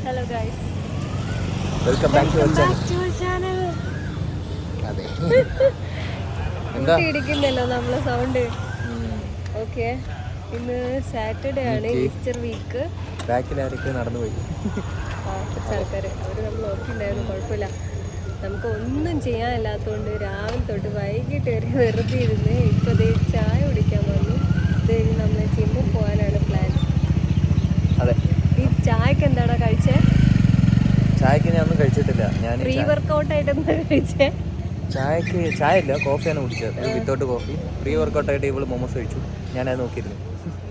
Hello guys, welcome back to our channel. അതെ, എന്താ ഇടിക്കുന്നല്ലോ നമ്മളെ സൗണ്ട്. ഓക്കെ, ഇന്ന് സാറ്റർഡേ ആണ്, ഈസ്റ്റർ വീക്ക്. ബാക്കിൽ ആരൊക്കെ നടന്നു പോയി. കുറച്ച് ആൾക്കാർ അവർ നമ്മൾ നോക്കിയിട്ടുണ്ടായിരുന്നു, കുഴപ്പമില്ല. നമുക്ക് ഒന്നും ചെയ്യാനില്ലാത്തതുകൊണ്ട് രാവിലെ തൊട്ട് വൈകിട്ട് വരെ വെറുതെ ഇരുന്ന് ഇപ്പോൾ ദേ ചായ കുടിക്കാൻ വന്നു. ഇത് കഴിഞ്ഞ് നമ്മൾ ജിമ്മിൽ പോകാനാണ് പ്ലാൻ. അതെ, ഈ ചായക്ക് എന്താണോ കഴിച്ചേ? ചായക്ക് ഞാൻ ഒന്നും കഴിച്ചിട്ടില്ല. ഞാൻ പ്രീ വർക്കൗട്ട് ആയിട്ട് എന്താ കഴിച്ചേ? ചായക്ക് ചായ ഇല്ല, കോഫിയാണ് കുടിച്ചത്. Without coffee. പ്രീ വർക്കൗട്ട് ആയിട്ട് ഇവള് മോമോസ് കഴിച്ചു. ഞാനത് നോക്കിയിരുന്നു.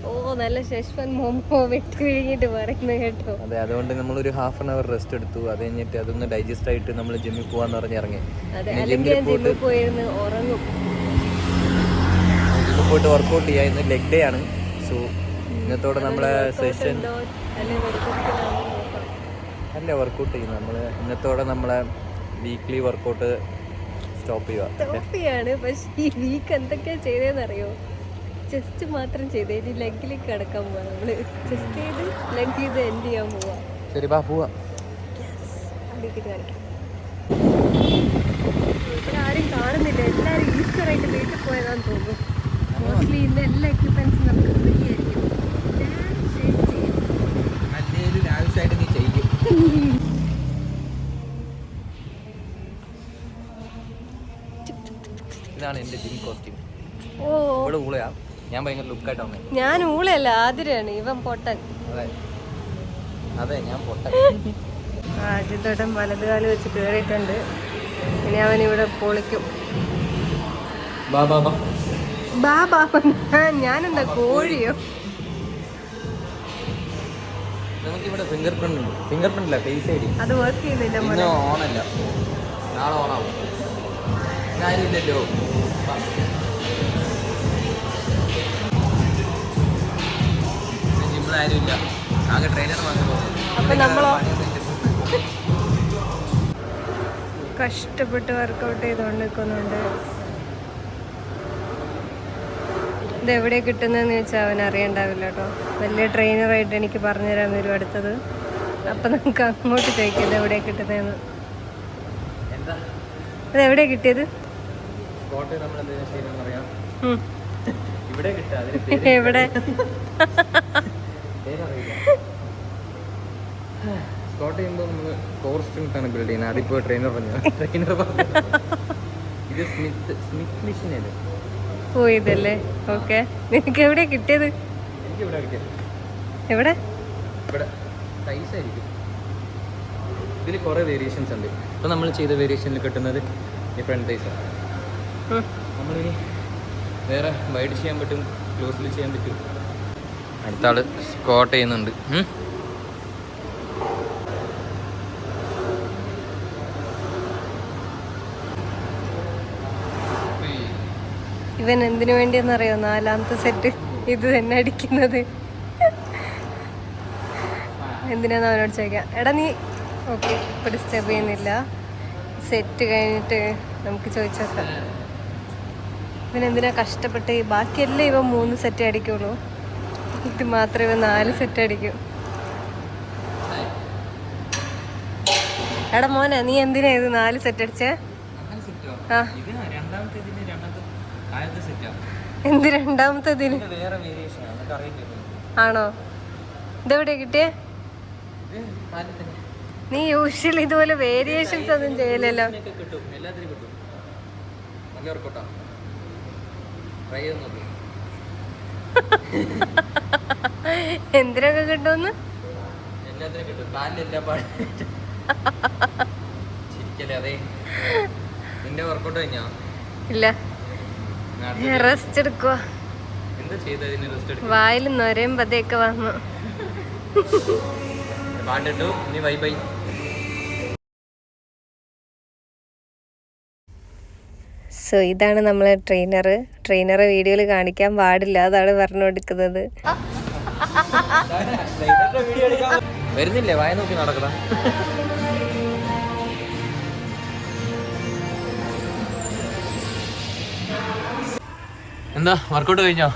ഓ, നല്ല ശേഷം മോമോ വെട്ടി വിഴുങ്ങിട്ട് പറയുന്നത് കേട്ടോ. അതെ, അതുകൊണ്ട് നമ്മളൊരു ½ റെസ്റ്റ് എടുത്തു. അത് കഴിഞ്ഞിട്ട് അതൊന്ന് ഡൈജസ്റ്റ് ആയിട്ട് നമ്മൾ ജിമ്മിൽ പോകാന്ന് പറഞ്ഞ് ഇറങ്ങി. ജിമ്മിൽ പോയിട്ട് വർക്കൗട്ട് ചെയ്യാം. ഇന്ന് ലെഗ് ഡേ ആണ്. സോ ഇന്നത്തോടെ നമ്മളെ സെഷൻ അല്ല വർക്കൗട്ട് ചെയ്യുന്നത്. നമ്മൾ ഇന്നത്തോടെ നമ്മളെ വീക്ക്ലി വർക്കൗട്ട് സ്റ്റോപ്പ് ചെയ്യുകയാണ്. പക്ഷേ ഈ വീക്ക് എന്തൊക്കെയാ ചെയ്തതെന്നറിയോ? ചെസ്റ്റ് മാത്രം ചെയ്തേ, ഇനി ലെഗിലേക്ക് കിടക്കാൻ പോവാ. നമ്മള് ചെസ്റ്റ് ചെയ്ത് ലെഗ് ചെയ്ത് എൻഡ് ചെയ്യാൻ പോവാ. ശരി, ബാ പോവാ. ഇവിടെ ആരും കാണുന്നില്ല, എല്ലാവരും ഈസ്റ്റർ ആയിട്ട് വീട്ടിൽ പോയതാന്ന് തോന്നുന്നു. മോസ്റ്റ്ലി ഇന്ന് എല്ലാ എക്യുപ്മെന്റ്സും നമുക്ക് ഫ്രീ ആയിരിക്കും. ഇതാണ് എന്റെ ജിം കോസ്റ്റ്യൂം. ഓ, ഇവിടെ ഊളയാ. ഞാൻ ഭയങ്കര ലുക്കായിട്ട് വന്നേ. ഞാൻ ഊളയല്ല, ആതിരയാണ്. ഇവൻ പൊട്ടൻ. അതെ, ഞാൻ പൊട്ടൻ. ആദ്യത്തോട്ടം വലതുകാലം വെച്ച് കയറിയിട്ടുണ്ട്. ഇനി അവൻ ഇവിടെ പൊളിക്കും. ഞാനെന്താ കോഴിയോ? നമുക്കിവിടെ ഫിംഗർ പ്രിന്റ് ഉണ്ട്. ഫിംഗർ പ്രിന്റ് അല്ല, ഫേസ് ഐഡി. അത് വർക്ക് ചെയ്യുന്നില്ല. ഇന്ന് ഓണല്ല, നാളെ ഓണാവും. കാര്യമില്ലല്ലോ. ജിമ്മിൽ ആരുമില്ല, ആകെ ട്രെയിനർ വാങ്ങുന്നു. അപ്പൊ നമ്മളോ കഷ്ടപ്പെട്ട് വർക്കൗട്ട് ചെയ്തുകൊണ്ട് നിൽക്കുന്നുണ്ട്. ഇതെവിടെ കിട്ടുന്നതെന്ന് ചോദിച്ചാൽ അവൻ അറിയണ്ടാവില്ല കേട്ടോ. വലിയ ട്രെയിനറായിട്ട് എനിക്ക് പറഞ്ഞുതരാൻ വരും അടുത്തത്. അപ്പം നമുക്ക് അങ്ങോട്ട് ചോദിക്കാം ഇതെവിടെ കിട്ടുന്നതെന്ന്. അതെവിടെയാ കിട്ടിയത്? എവിടെ? സ്കോട്ട് ചെയ്യുമ്പോൾ നമ്മൾ കോർ സ്ട്രെങ്ത് ആണ് ബിൽഡ് ചെയ്യുന്നത്. അതിപ്പോൾ ട്രെയിനർ പറഞ്ഞു. ഇത് സ്മിത്ത് മെഷീനാണ്. ഓ, ഇതല്ലേ? ഓക്കെ, നിനക്ക് എവിടെയാ കിട്ടിയത്? എനിക്ക് ഇവിടെ കിട്ടിയത്. എവിടെ? ഇവിടെ സൈസ് ആയിരിക്കും. ഇതിൽ കുറേ വേരിയേഷൻസ് ഉണ്ട്. ഇപ്പോൾ നമ്മൾ ചെയ്ത വേരിയേഷനിൽ കിട്ടുന്നത് ഡിഫറെൻറ്റ് സൈസാണ്. നമ്മളിനി വേറെ വൈഡ് ചെയ്യാൻ പറ്റും, ക്ലോസിൽ ചെയ്യാൻ പറ്റും. അടുത്ത ആൾ സ്ക്വാട്ട് ചെയ്യുന്നുണ്ട്. ഇവൻ എന്തിനു വേണ്ടിയെന്നറിയോ 4ാമത്തെ സെറ്റ് ഇത് തന്നെ അടിക്കുന്നത്? എന്തിനാന്ന് അവനോട് ചോദിക്കാം. എടാ നീ ഓക്കെ, ഇപ്പോൾ ഡിസ്റ്റർബ് ചെയ്യുന്നില്ല. സെറ്റ് കഴിഞ്ഞിട്ട് നമുക്ക് ചോദിച്ചോക്കാം. ഇവനെന്തിനാ കഷ്ടപ്പെട്ട്? ബാക്കിയെല്ലാം ഇവൻ 3 സെറ്റ് അടിക്കുള്ളൂ, ഇത് മാത്രമേ ഇവൻ 4 സെറ്റ് അടിക്കൂ. എടാ മോനെ, നീ എന്തിനാ ഇത് 4 സെറ്റ് അടിച്ചേ? ആ, എന്ത് രണ്ടാമത്തേതിന്? ആണോ? ഇതെവിടെ കിട്ടിയേ? നീ യൂഷ്വലി ഇതുപോലെ വേരിയേഷൻസ് ഒന്നും ചെയ്യലല്ലോ. എന്തിനൊക്കെ കിട്ടുമെന്ന്? ഇല്ല, റെസ്റ്റ് എടുക്കുക. വായിൽ നൊരയും പതയൊക്കെ വന്നു. സോ ഇതാണ് നമ്മളെ ട്രെയിനറെ വീഡിയോയിൽ കാണിക്കാൻ പാടില്ല, അതാണ് പറഞ്ഞു കൊടുക്കുന്നത്. വരുന്നില്ലേ? വായ നോക്കി നടക്കണ. എന്താ വർക്കൗട്ട് കഴിഞ്ഞോ?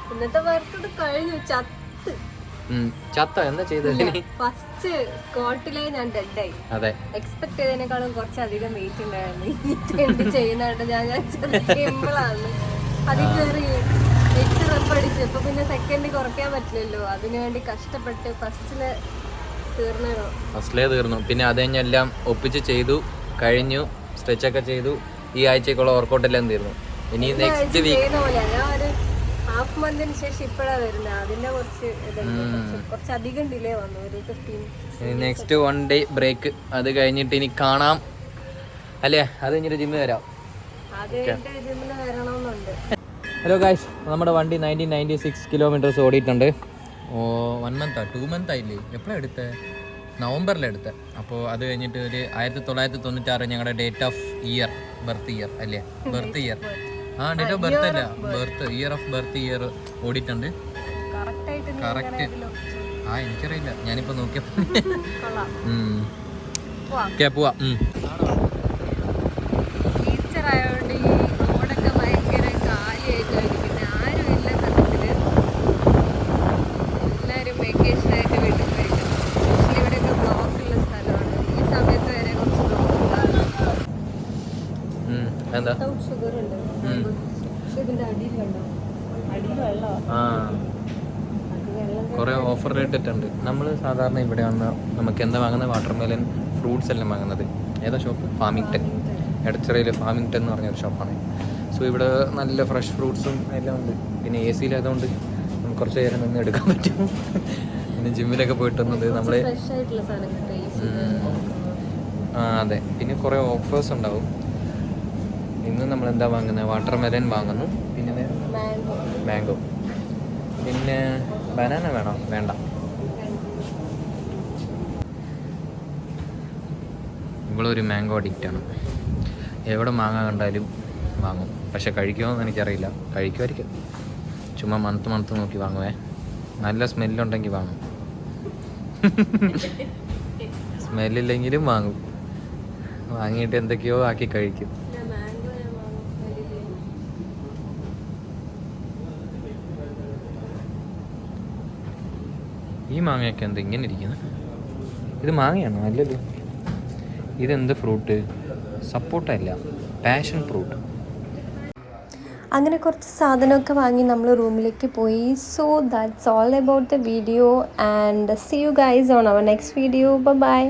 ഇന്നത്തെ വർക്കൗട്ട് കഴിഞ്ഞു. ചത്ത് ചത്ത എന്താ ചെയ്തത്? ഫസ്റ്റ് സ്കോട്ടിലെ ഞാൻ ഡെഡായി. അതെ, എക്സ്പെക്ട് ചെയ്തതിനേക്കാളും കുറച്ചധികം വെയിറ്റ് ഉണ്ടായിരുന്നു ചെയ്യുന്നുണ്ട്. ഞാൻ സിമ്പിളാണ് അതിൽ കയറി 8 റെപ്പ് അടിച്ചു. ഇപ്പൊ പിന്നെ സെക്കൻഡ് കുറയ്ക്കാൻ പറ്റില്ലല്ലോ, അതിനുവേണ്ടി കഷ്ടപ്പെട്ട് ഫസ്റ്റില് തീർന്നു. പിന്നെ അത് കഴിഞ്ഞെല്ലാം ഒപ്പിച്ച് ചെയ്തു കഴിഞ്ഞു, സ്ട്രെച്ചൊക്കെ ചെയ്തു. ഈ ആഴ്ചക്കുള്ള വർക്കൗട്ട് എല്ലാം തീർന്നു. ഇനി നെക്സ്റ്റ് വീക്ക് ഹാഫ് മന്തിന് ശേഷം ഇപ്പഴാണ് വരുന്നത്. അതിന്റെ കുറച്ചധികം ഡിലേ വന്നു, ഒരു 15. Next 1 day break. അത് കഴിഞ്ഞിട്ട് ഇനി കാണാം അല്ലേ? അത് കഴിഞ്ഞിട്ട് ജിമ്മിൽ വരാം. ജിമ്മിൽ വരണമെന്നുണ്ട്. ഹലോ ഗായ്സ്, നമ്മുടെ വണ്ടി 1996 കിലോമീറ്റേഴ്സ് ഓടിയിട്ടുണ്ട്. 1 month 2 month ആയില്ലേ? എപ്പോഴാണ് എടുത്തത്? നവംബറിലെടുത്തത്. അപ്പോൾ അത് കഴിഞ്ഞിട്ട് ഒരു 1996 ഞങ്ങളുടെ date of year, birth year അല്ലേ? Birth year date of birth അല്ല, ബർത്ത് ഇയർ ഓടിയിട്ടുണ്ട് കറക്റ്റ്. എനിക്കറിയില്ല, ഞാനിപ്പോൾ നോക്കിയപ്പോൾ. പോവാ. ഈസ്റ്റർ ആയതുകൊണ്ട് ഈ റോഡൊക്കെ ഭയങ്കര കാലിയായിട്ട്, പിന്നെ ആരും ഇല്ല സത്യത്തില്. എല്ലാവരും വെക്കേഷനായിട്ട് വീട്ടിൽ പോയിരിക്കും. ഇവിടെയൊക്കെ ബ്ലോക്ക് ഉള്ള സ്ഥലമാണ്. ഈ സമയത്ത് വരെ കുറച്ച് ബ്ലോക്ക് ഷുഗർ ഉണ്ട്. പക്ഷെ ഇതിന്റെ അടിയിൽ കണ്ടോ, അടിയിൽ വെള്ളമാണ്. കുറേ ഓഫർ ഇട്ടിട്ടുണ്ട്. നമ്മൾ സാധാരണ ഇവിടെ വന്ന് നമുക്ക് എന്താ വാങ്ങുന്നത്? വാട്ടർമെലൻ, ഫ്രൂട്ട്സ് എല്ലാം വാങ്ങുന്നത്. ഏതാ ഷോപ്പ്? ഫാമിംഗ്ടൺ. എടച്ചിറയിൽ ഫാമിംഗ്ടൺ എന്ന് പറഞ്ഞൊരു ഷോപ്പാണ്. സോ ഇവിടെ നല്ല ഫ്രഷ് ഫ്രൂട്ട്സും എല്ലാം ഉണ്ട്. പിന്നെ AC ആയതുകൊണ്ട് നമുക്ക് കുറച്ച് നേരം നിന്ന് എടുക്കാൻ പറ്റും. പിന്നെ ജിമ്മിലൊക്കെ പോയിട്ട് വന്നത് നമ്മൾ അതെ. പിന്നെ കുറേ ഓഫേഴ്സ് ഉണ്ടാവും. ഇന്ന് നമ്മൾ എന്താ വാങ്ങുന്നത്? വാട്ടർമെലൻ വാങ്ങുന്നു. പിന്നെ മാംഗോ. പിന്നെ ബനാന വേണോ? വേണ്ട. ഇവളൊരു മാംഗോ അഡിക്റ്റാണ്. എവിടെ മാങ്ങ കണ്ടാലും വാങ്ങും. പക്ഷെ കഴിക്കുമോ എന്ന് എനിക്കറിയില്ല. കഴിക്കുമായിരിക്കും. ചുമ്മാ മന്ത് നോക്കി വാങ്ങുവേ. നല്ല സ്മെല്ലുണ്ടെങ്കിൽ വാങ്ങും. സ്മെല്ലില്ലെങ്കിലും വാങ്ങും. വാങ്ങിയിട്ട് എന്തൊക്കെയോ ആക്കി കഴിക്കും. ഈ മാങ്ങയൊക്കെ എന്താ ഇങ്ങനെ ഇരിക്കുന്നത്? ഇത് മാങ്ങയാണോ? അല്ലല്ലോ. ഇതെന്ത് ഫ്രൂട്ട്? സപ്പോട്ടല്ല, passion fruit. അങ്ങനെ കുറച്ച് സാധനമൊക്കെ വാങ്ങി നമ്മൾ റൂമിലേക്ക് പോയി. So that's all about the video and see you guys on our next video. By.